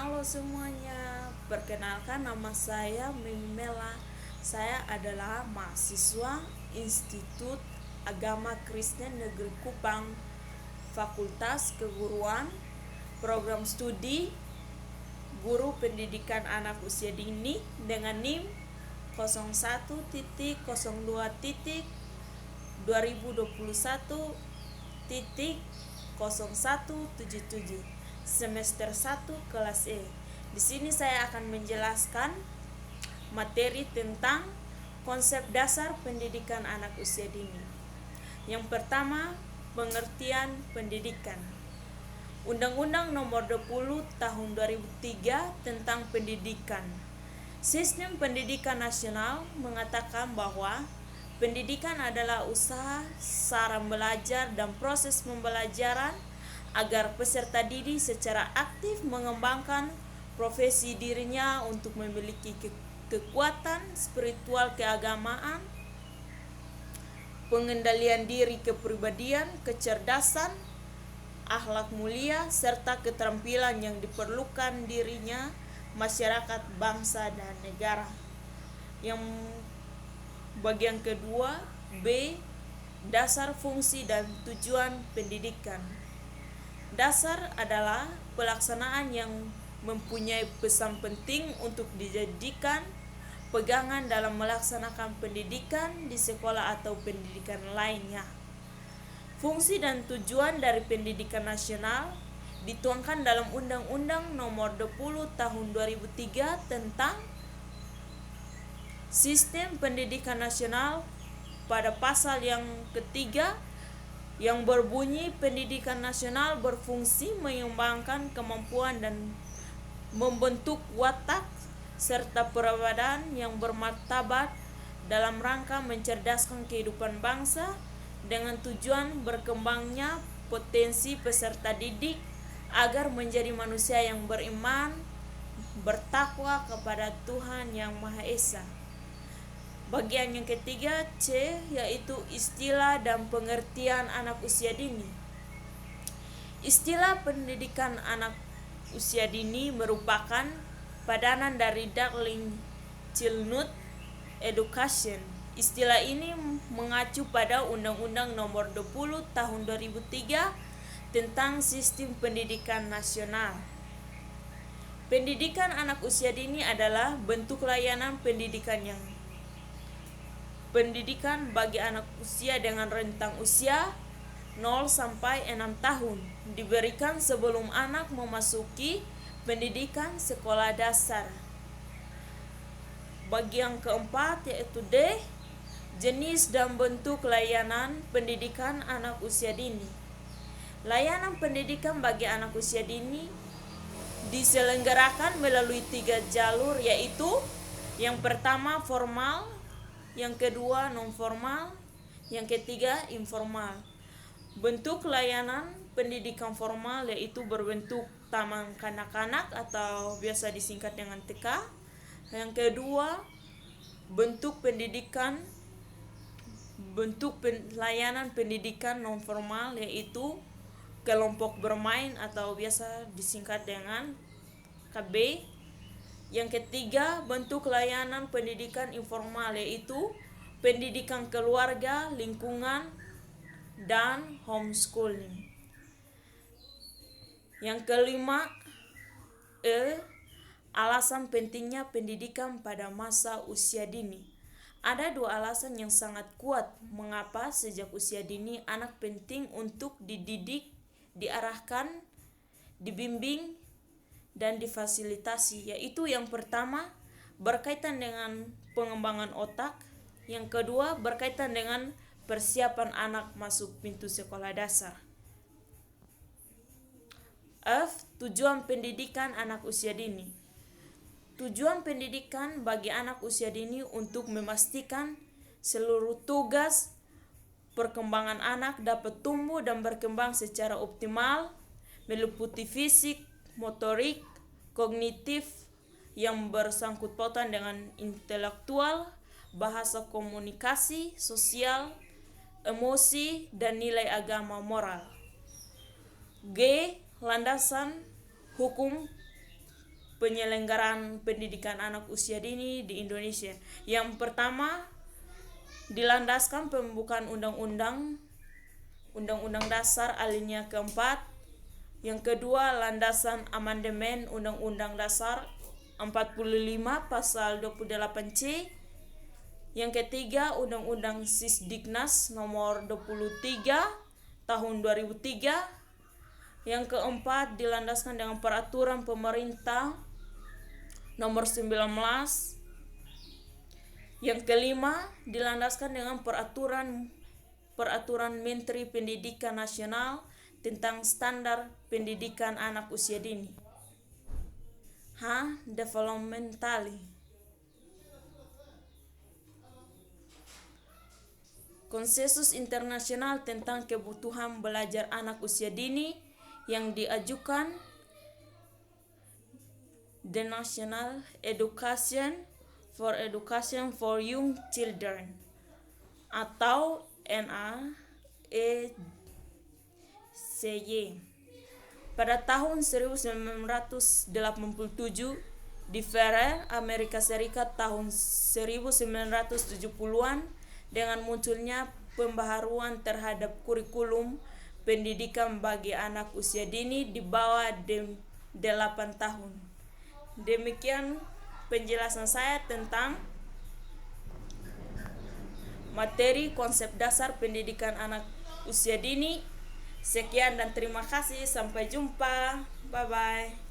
Halo semuanya, perkenalkan nama saya Mimela. Saya adalah mahasiswa Institut Agama Kristen Negeri Kupang, Fakultas Keguruan, Program Studi Guru Pendidikan Anak Usia Dini dengan NIM 01.2021.0177 semester 1 kelas E. Di sini saya akan menjelaskan materi tentang konsep dasar pendidikan anak usia dini. Yang pertama, pengertian pendidikan. Undang-Undang Nomor 20 Tahun 2003 tentang pendidikan. Sistem pendidikan nasional mengatakan bahwa pendidikan adalah usaha, sarana belajar, dan proses pembelajaran agar peserta didik secara aktif mengembangkan profesi dirinya untuk memiliki kekuatan spiritual keagamaan, pengendalian diri kepribadian, kecerdasan, akhlak mulia, serta keterampilan yang diperlukan dirinya, masyarakat, bangsa, dan negara. Yang bagian kedua, B. Dasar, fungsi, dan tujuan pendidikan. Dasar adalah pelaksanaan yang mempunyai pesan penting untuk dijadikan pegangan dalam melaksanakan pendidikan di sekolah atau pendidikan lainnya. Fungsi dan tujuan dari pendidikan nasional dituangkan dalam Undang-Undang Nomor 20 Tahun 2003 tentang Sistem Pendidikan Nasional pada pasal yang ketiga yang berbunyi pendidikan nasional berfungsi mengembangkan kemampuan dan membentuk watak serta perbedaan yang bermartabat dalam rangka mencerdaskan kehidupan bangsa dengan tujuan berkembangnya potensi peserta didik agar menjadi manusia yang beriman, bertakwa kepada Tuhan Yang Maha Esa. Bagian yang ketiga, C, yaitu istilah dan pengertian anak usia dini. Istilah pendidikan anak usia dini merupakan padanan dari Darling Childhood Education. Istilah ini mengacu pada Undang-Undang Nomor 20 Tahun 2003 tentang Sistem Pendidikan Nasional. Pendidikan anak usia dini adalah bentuk layanan pendidikan bagi anak usia dengan rentang usia 0 sampai 6 tahun diberikan sebelum anak memasuki pendidikan sekolah dasar. Bagian keempat yaitu D, jenis dan bentuk layanan pendidikan anak usia dini. Layanan pendidikan bagi anak usia dini diselenggarakan melalui 3 jalur, yaitu yang pertama formal, yang kedua non formal, yang ketiga informal. Bentuk layanan pendidikan formal yaitu berbentuk taman kanak-kanak atau biasa disingkat dengan TK. Yang kedua, layanan pendidikan non formal yaitu kelompok bermain atau biasa disingkat dengan KB. Yang ketiga, bentuk layanan pendidikan informal yaitu pendidikan keluarga, lingkungan, dan homeschooling. Yang kelima, alasan pentingnya pendidikan pada masa usia dini. Ada 2 alasan yang sangat kuat mengapa sejak usia dini anak penting untuk dididik, diarahkan, dibimbing, dan difasilitasi, yaitu yang pertama berkaitan dengan pengembangan otak, yang kedua berkaitan dengan persiapan anak masuk pintu sekolah dasar. F. Tujuan pendidikan anak usia dini. Tujuan pendidikan bagi anak usia dini untuk memastikan seluruh tugas perkembangan anak dapat tumbuh dan berkembang secara optimal, meliputi fisik, motorik, kognitif yang bersangkut pautan dengan intelektual, bahasa komunikasi, sosial, emosi, dan nilai agama moral. G. Landasan hukum penyelenggaraan pendidikan anak usia dini di Indonesia. Yang pertama, dilandaskan pembukaan Undang-Undang Dasar alinea keempat. Yang kedua, landasan amandemen Undang-Undang Dasar 45 pasal 28C. Yang ketiga, Undang-Undang Sisdiknas nomor 23 tahun 2003. Yang keempat, dilandaskan dengan peraturan pemerintah nomor 19. Yang kelima, dilandaskan dengan peraturan Menteri Pendidikan Nasional tentang standar pendidikan anak usia dini. Developmentally. Konsensus internasional tentang kebutuhan belajar anak usia dini yang diajukan The National Education for Young Children atau NAECY pada tahun 1987, di Ferrer, Amerika Serikat tahun 1970-an, dengan munculnya pembaharuan terhadap kurikulum pendidikan bagi anak usia dini di bawah 8 tahun. Demikian penjelasan saya tentang materi konsep dasar pendidikan anak usia dini. Sekian dan terima kasih. Sampai jumpa. Bye-bye.